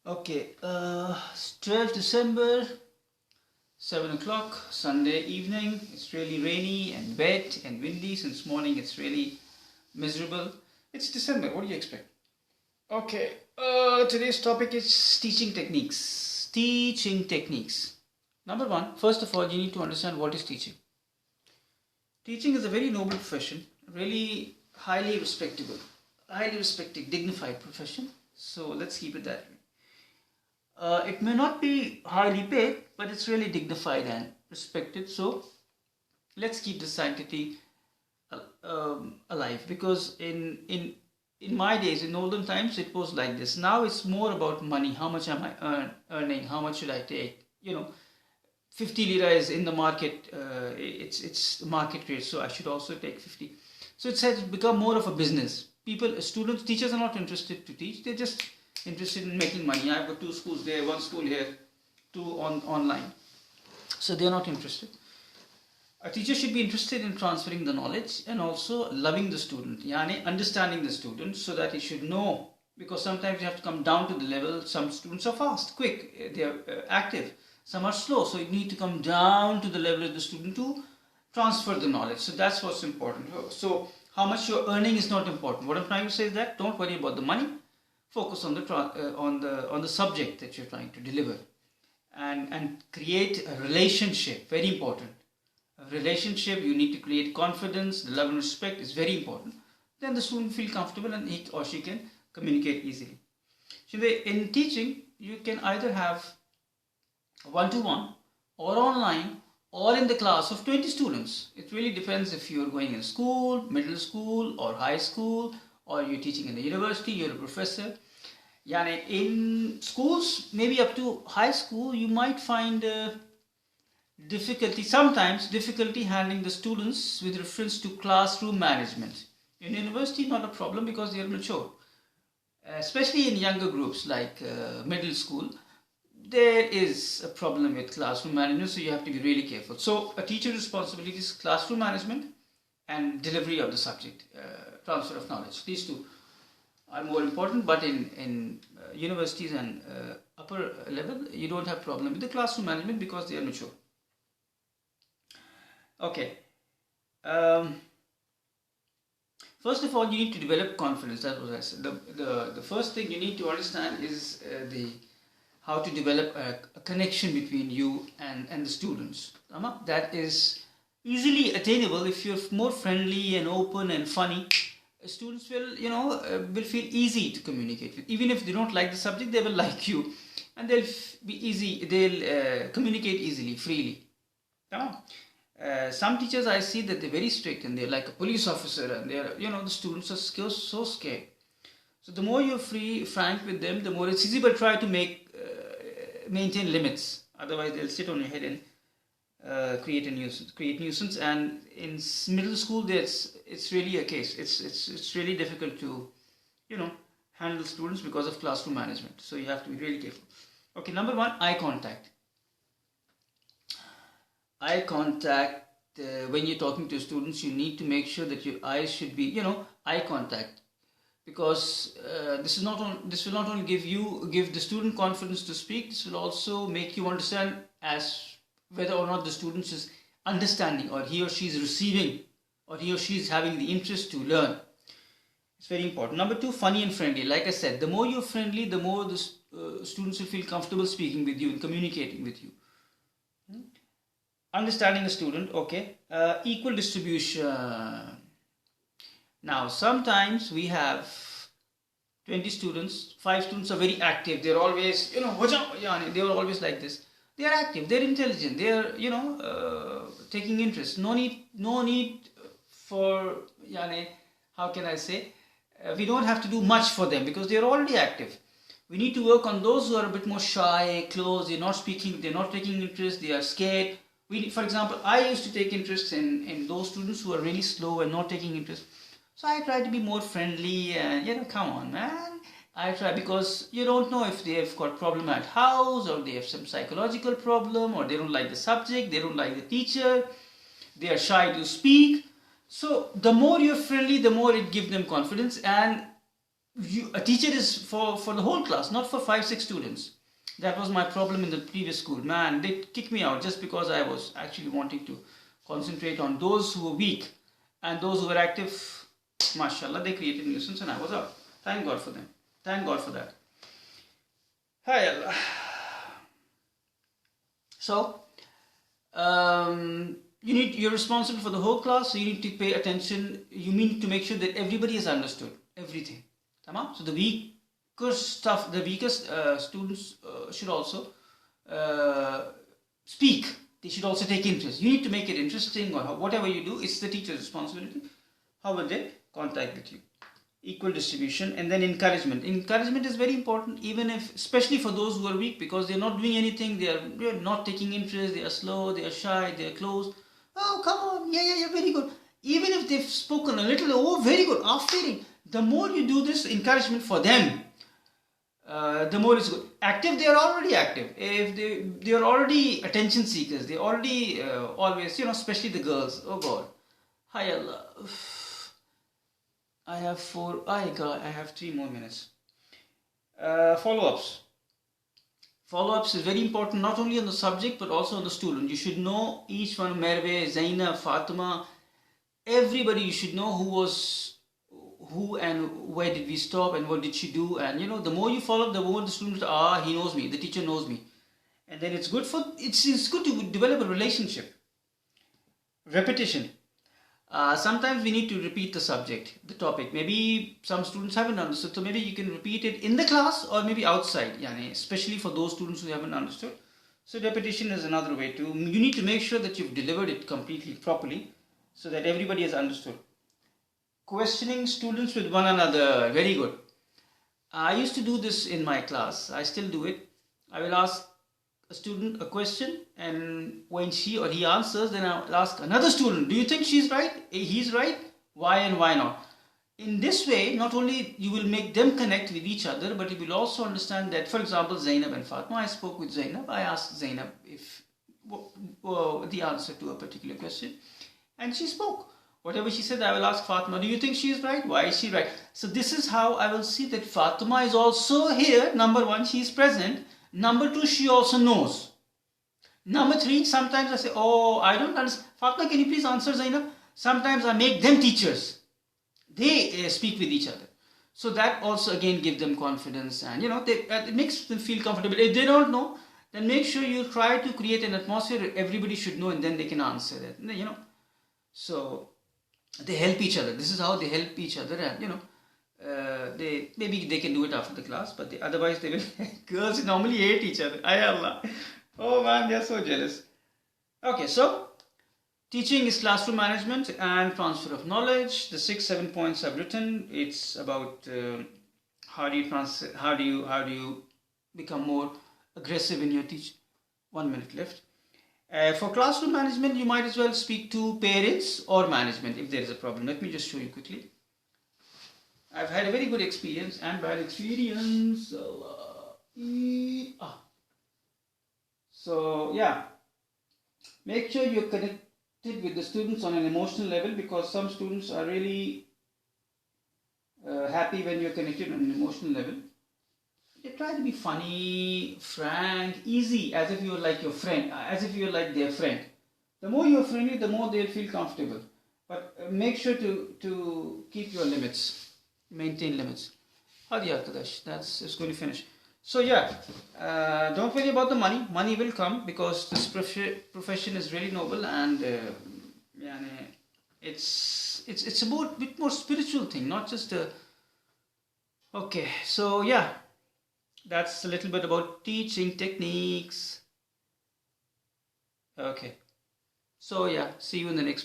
Okay, 12th December, 7 o'clock, Sunday evening. It's really rainy and wet and windy. Since morning it's really miserable. It's December, what do you expect? Okay, today's topic is teaching techniques. Teaching techniques. Number one, first of all, you need to understand what is teaching. Teaching is a very noble profession, really highly respected, dignified profession. So let's keep it that way. It may not be highly paid, but it's really dignified and respected. So let's keep the sanctity alive, because in my days, in olden times, it was like this. Now it's more about money. How much am I earning? How much should I take? 50 lira is in the market. It's market rate, so I should also take 50. So it's become more of a business. Students, teachers are not interested to teach. They're just interested in making money. I've got two schools there, one school here, two online. So they're not interested. A teacher should be interested in transferring the knowledge and also loving the student, yani understanding the student, so that he should know. Because sometimes you have to come down to the level. Some students are fast, quick, they are active. Some are slow, so you need to come down to the level of the student to transfer the knowledge. So that's what's important. So how much you're earning is not important. What I'm trying to say is that don't worry about the money. Focus on the subject that you're trying to deliver, and create a relationship. Very important. A relationship. You need to create confidence. The love and respect is very important. Then the student feel comfortable and he or she can communicate easily. So in teaching, you can either have one-to-one or online or in the class of 20 students. It really depends if you're going in school, middle school or high school, or you're teaching in a university, you're a professor. Yani in schools, maybe up to high school, you might find difficulty handling the students with reference to classroom management. In university, not a problem because they are mature. Especially in younger groups like middle school, there is a problem with classroom management, so you have to be really careful. So a teacher's responsibility is classroom management and delivery of the subject, transfer of knowledge. These two are more important, but in universities and upper level, you don't have problem with the classroom management because they are mature. Okay. First of all, you need to develop confidence. That was what I said. The first thing you need to understand is how to develop a connection between you and the students. That is easily attainable if you're more friendly and open and funny. Students will feel easy to communicate with. Even if they don't like the subject, they will like you, and they'll communicate easily, freely. Some teachers, I see that they're very strict and they're like a police officer, and the students are so scared. So the more you're frank with them, the more it's easy. But try to maintain limits. Otherwise, they'll sit on your head and create nuisance. And in middle school, it's really a case. It's really difficult to handle students because of classroom management. So you have to be really careful. Okay, number one, eye contact. Eye contact. When you're talking to students, you need to make sure that your eyes should be eye contact, because this will not only give the student confidence to speak. This will also make you understand as whether or not the student is understanding, or he or she is receiving, or he or she is having the interest to learn. It's very important. Number two, funny and friendly. Like I said, the more you're friendly, the more the students will feel comfortable speaking with you and communicating with you. Understanding a student. Okay. Equal distribution. Now, sometimes we have 20 students, 5 students are very active. They're always, they're always like this. They are active, they're intelligent, they are, taking interest. No need for, how can I say, we don't have to do much for them because they're already active. We need to work on those who are a bit more shy, closed, they're not speaking, they're not taking interest, they are scared. For example, I used to take interest in those students who are really slow and not taking interest. So I try to be more friendly and, come on, man. I try, because you don't know if they have got problem at house, or they have some psychological problem, or they don't like the subject, they don't like the teacher, they are shy to speak. So the more you're friendly, the more it gives them confidence, and a teacher is for the whole class, not for 5-6 students. That was my problem in the previous school. Man, they kicked me out just because I was actually wanting to concentrate on those who were weak, and those who were active, mashallah, they created nuisance and I was out. Thank God for them. Thank God for that. Hi Allah. So, you're responsible for the whole class, so you need to pay attention. You need to make sure that everybody has understood everything. Tamam? So the weakest students should also speak. They should also take interest. You need to make it interesting, or whatever you do, it's the teacher's responsibility. How will they contact with you? Equal distribution, and then encouragement. Encouragement is very important, even if, especially for those who are weak, because they're not doing anything, they're not taking interest, they are slow, they are shy, they are closed. Oh, come on, yeah, very good. Even if they've spoken a little, oh, very good, after the more you do this encouragement for them, the more it's good. Active, they are already active. If they are already attention seekers, they already always, especially the girls. Oh God, hi Allah. I have 3 more minutes. Follow-ups. Follow-ups is very important, not only on the subject but also on the student. You should know each one, Merve, Zainab, Fatima, everybody. You should know who and where did we stop and what did she do. And the more you follow up, the more the student, he knows me, the teacher knows me. And then it's good to develop a relationship. Repetition. Sometimes we need to repeat the subject, the topic. Maybe some students haven't understood, so maybe you can repeat it in the class or maybe outside, especially for those students who haven't understood. So repetition is another way to, you need to make sure that you've delivered it completely properly so that everybody has understood. Questioning students with one another, very good. I used to do this in my class, I still do it. I will ask a student a question, and when she or he answers, then I'll ask another student, do you think she's right? He's right? Why and why not? In this way, not only you will make them connect with each other, but you will also understand that, for example, Zainab and Fatma, I spoke with Zainab, I asked Zainab if the answer to a particular question, and she spoke. Whatever she said, I will ask Fatma, do you think she is right? Why is she right? So this is how I will see that Fatima is also here. Number one, she is present. Number two, she also knows. Number three, sometimes I say, I don't understand. Fatma, can you please answer Zainab? Sometimes I make them teachers. They speak with each other. So that also again gives them confidence, and it makes them feel comfortable. If they don't know, then make sure you try to create an atmosphere where everybody should know, and then they can answer that. So they help each other. This is how they help each other, and maybe they can do it after the class, but otherwise they will. Girls normally hate each other. Ay Allah. Oh man, they are so jealous. Okay, so teaching is classroom management and transfer of knowledge. The 6-7 points I've written. It's about how do you become more aggressive in your teaching. 1 minute left. For classroom management, you might as well speak to parents or management if there is a problem. Let me just show you quickly. I've had a very good experience and bad experience. So yeah, make sure you're connected with the students on an emotional level, because some students are really happy when you're connected on an emotional level. They try to be funny, frank, easy, as if you're like your friend, as if you're like their friend. The more you're friendly, the more they'll feel comfortable. But make sure to keep your limits, maintain limits. Hadi Arkadash, it's going to finish. So yeah, don't worry about the money. Money will come, because this profession is really noble, and it's about a bit more spiritual thing, not just a. Okay, so yeah. That's a little bit about teaching techniques. Okay. So yeah, see you in the next video.